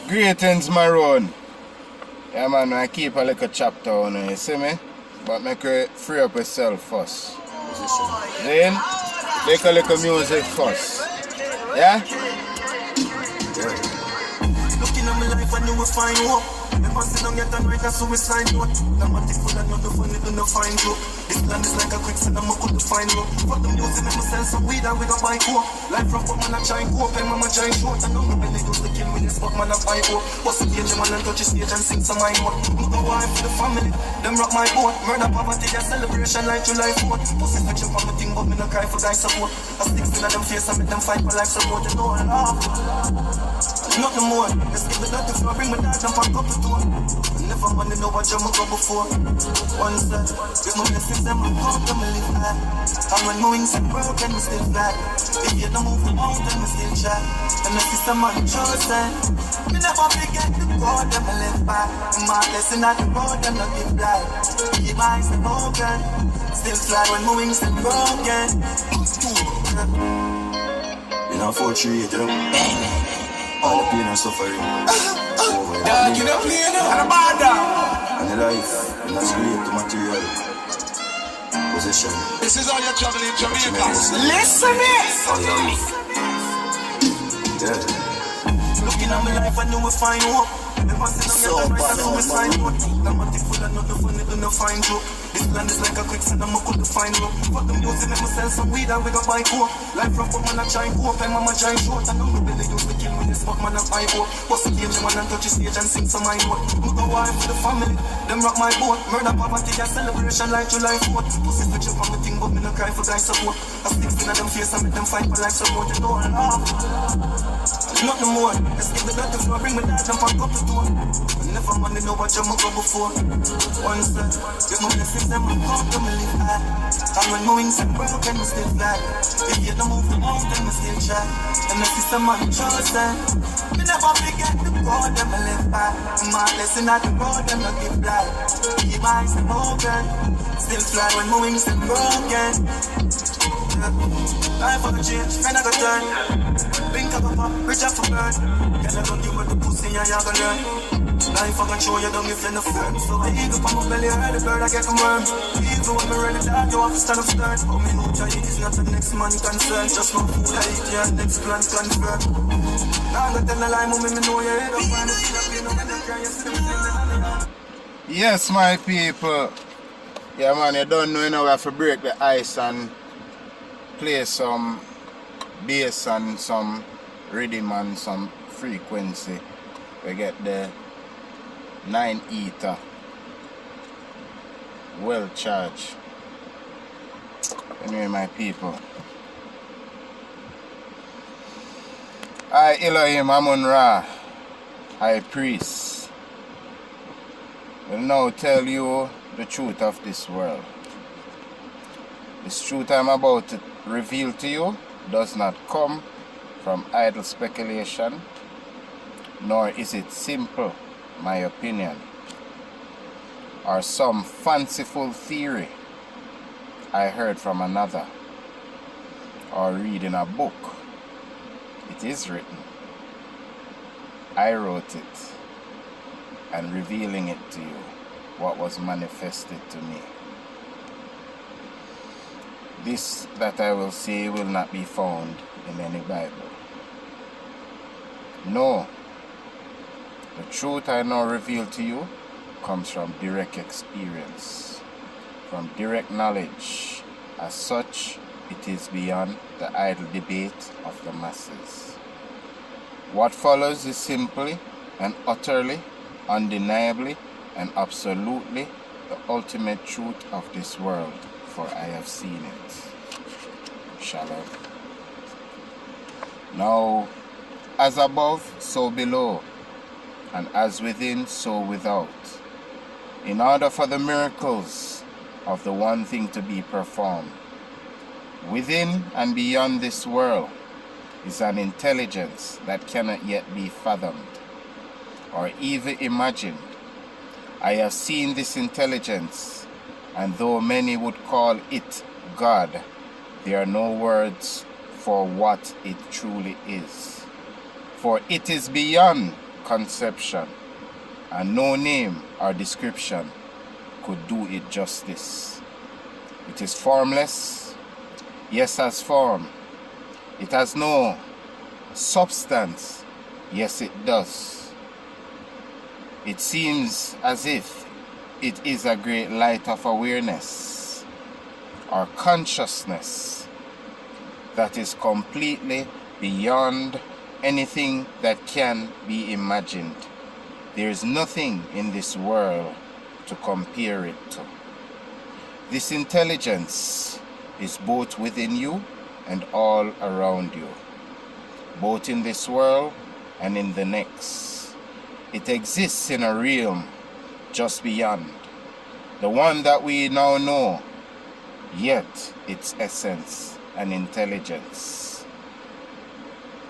Greetings, Maroon. Yeah, man, I keep a little chapter on it, you see me? But make you free up yourself first. Then, make a little music first. Yeah? Looking at my life, I knew we find hope. Never sit down yet and write a suicide note. Dramatic full and not the funny, do not find hope. This land is like a quicksand, I'm a good to find hope. Fuck the music, make me sell some weed and we got buy coke. Life from fuck man, I try and cope, and mama try and short. I know my belly used to kill me, this fuck man, I buy hope. What's the cage, man, and touch the stage and sing some my note. Look a wife for the family, them rock my boat. Murder, poverty, a celebration like July 4th. Pussy fiction for my thing, but me no cry for guy support. I stick in them face and make them fight for life support. You know, nothing more. Let's give it nothing for bring my dad and pack up the door. I never wanna know what I'ma go before. One step, with my blessings and my heart, I'ma live high. And when my wings are broken, we still fly. If you don't move the mountain, we still try. And I see some man chosen. We never forget the God, I'ma live by. My blessing at the road, I'm not give life. Keep my eyes open. Still fly when my wings are broken. In a 4-3, you know. All the pain and suffering. Dog, you don't play now. And a bad dog. And the life, and that's relate to material possession. This is all you're traveling in Jamaica. Listen it. Yeah. Looking at my life, I knew we find hope. Never seen a man like a suicide note. Dramatic full and not the funny, do not find joke. This land is like a quicksand, I'm a good to find hope. Fuck the music, make me sell some weed and we got buy coke. Life from fuck man, I try and cope, and mama try and short. I know my belly used to kill me, this fuck man, I buy hope. What's the game, man, and touch the stage and sing some my note. Look a wife for the family, them rock my boat. Murder, poverty, a celebration like July 4th. Pussy fiction for me thing, but me no cry for guy support. I stick in them face and make them fight for life support. You know, nothing more. Let's give it nothing for bring my dad and pack up the door. I never wanna know what I'ma go before. One step, with my blessings and my heart, I'ma live high. And when my wings are broken, we still fly. If you don't move the mountain, we still try. And I see some man chosen. We never forget the God, I'ma live by. My blessing at the road, I'm not give life. Keep my eyes open. Still fly when my wings are broken. Life for the change, friend I got turn. Blink up a pop, reach out for burn. Can I go give with the pussy and you gonna learn. Life I can show you don't give you no firm. So I eagle from my belly, I the bird I get from worm. Even when me ready down, you have to stand up stern. But me know Jai is not the next man concern. Just no fool I eat, yeah, next plan confirm. Now I'm gonna tell a lie, mommy, me know you head up. And if you don't be no man, you can't see the thing. Yes, my people. Yeah, man, you don't know, you know, we have to break the ice and play some bass and some rhythm and some frequency. We get the 9-eater well charged. Anyway, my people, I Elohim AmunRA, I Priest, will now tell you the truth of this world. This truth I'm about to reveal to you does not come from idle speculation, nor is it simple, my opinion, or some fanciful theory I heard from another, or read in a book. It is written. I wrote it, and revealing it to you, what was manifested to me. This that I will say will not be found in any Bible. No, the truth I now reveal to you comes from direct experience, from direct knowledge. As such, it is beyond the idle debate of the masses. What follows is simply and utterly, undeniably, and absolutely the ultimate truth of this world, for I have seen it. Shalom. Now, as above, so below, and as within, so without. In order for the miracles of the one thing to be performed, within and beyond this world is an intelligence that cannot yet be fathomed or even imagined. I have seen this intelligence, and though many would call it God, there are no words for what it truly is. For it is beyond conception, and no name or description could do it justice. It is formless, yes, has form. It has no substance, yes, it does. It seems as if it is a great light of awareness or consciousness that is completely beyond anything that can be imagined. There is nothing in this world to compare it to. This intelligence is both within you and all around you, both in this world and in the next. It exists in a realm just beyond, the one that we now know, yet its essence and intelligence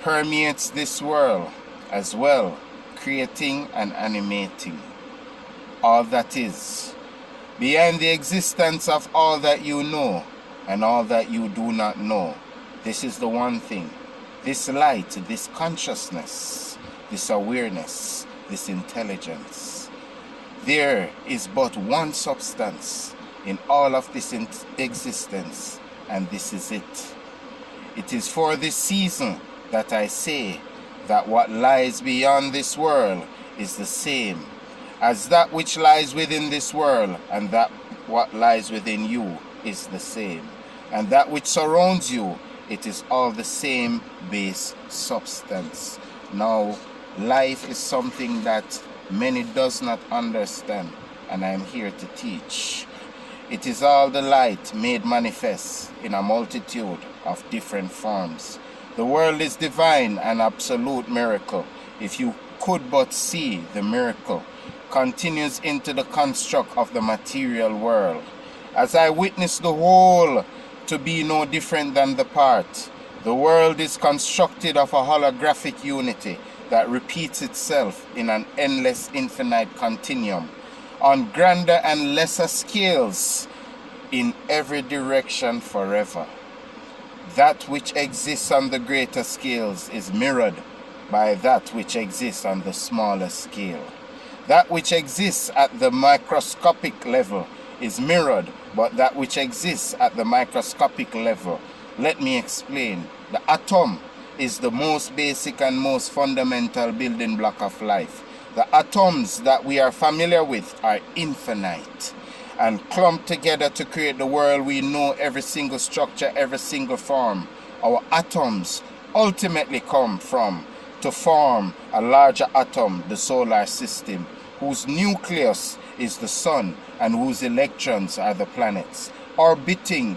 permeates this world as well, creating and animating all that is beyond the existence of all that you know and all that you do not know. This is the one thing, this light, this consciousness, this awareness, this intelligence. There is but one substance in all of this existence, and this is it. It is for this season that I say that what lies beyond this world is the same as that which lies within this world, and that what lies within you is the same. And that which surrounds you, it is all the same base substance. Now, life is something that many does not understand, and I am here to teach. It is all the light made manifest in a multitude of different forms. The world is divine and absolute miracle. If you could but see the miracle continues into the construct of the material world. As I witness the whole to be no different than the part, the world is constructed of a holographic unity that repeats itself in an endless infinite continuum on grander and lesser scales in every direction forever. That which exists on the greater scales is mirrored by that which exists on the smaller scale. That which exists at the microscopic level is mirrored, but that which exists at the microscopic level. Let me explain. The atom is the most basic and most fundamental building block of life. The atoms that we are familiar with are infinite and clumped together to create the world we know, every single structure, every single form. Our atoms ultimately come from to form a larger atom, the solar system, whose nucleus is the sun and whose electrons are the planets, orbiting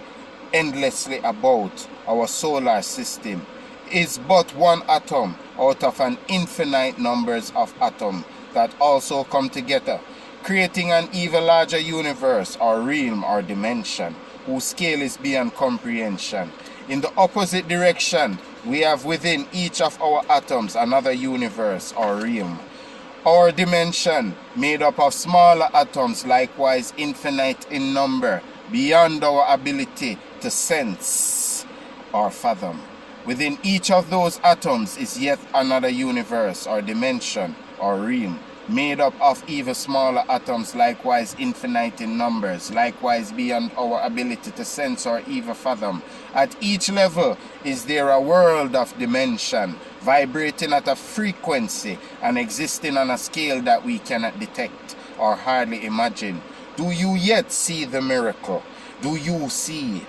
endlessly about our solar system. Is but one atom out of an infinite numbers of atoms that also come together, creating an even larger universe or realm or dimension whose scale is beyond comprehension. In the opposite direction, we have within each of our atoms another universe or realm, our dimension made up of smaller atoms, likewise infinite in number, beyond our ability to sense or fathom. Within each of those atoms is yet another universe or dimension or realm, made up of even smaller atoms, likewise infinite in numbers, likewise beyond our ability to sense or even fathom. At each level is there a world of dimension, vibrating at a frequency and existing on a scale that we cannot detect or hardly imagine. Do you yet see the miracle? Do you see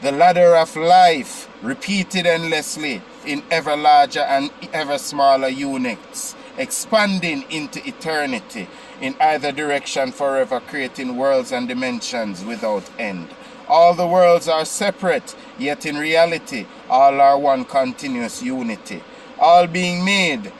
the ladder of life repeated endlessly in ever larger and ever smaller units, expanding into eternity in either direction forever, creating worlds and dimensions without end? All the worlds are separate, yet in reality all are one continuous unity, all being made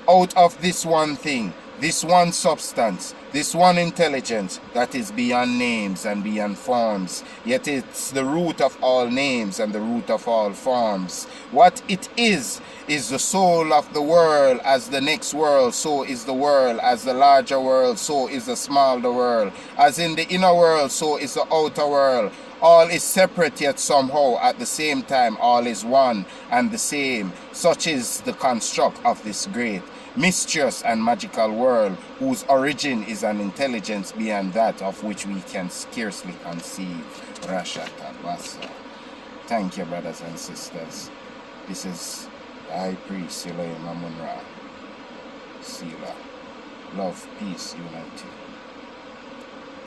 out of this one thing, this one substance, this one intelligence that is beyond names and beyond forms, yet it's the root of all names and the root of all forms. What it is the soul of the world. As the next world, so is the world. As the larger world, so is the smaller world. As in the inner world, so is the outer world. All is separate, yet somehow at the same time all is one and the same. Such is the construct of this great, mysterious and magical world, whose origin is an intelligence beyond that of which we can scarcely conceive. Rashata Basa. Thank you, brothers and sisters. This is the High Priest Elohim AmunRA. Sila. Love, peace, unity.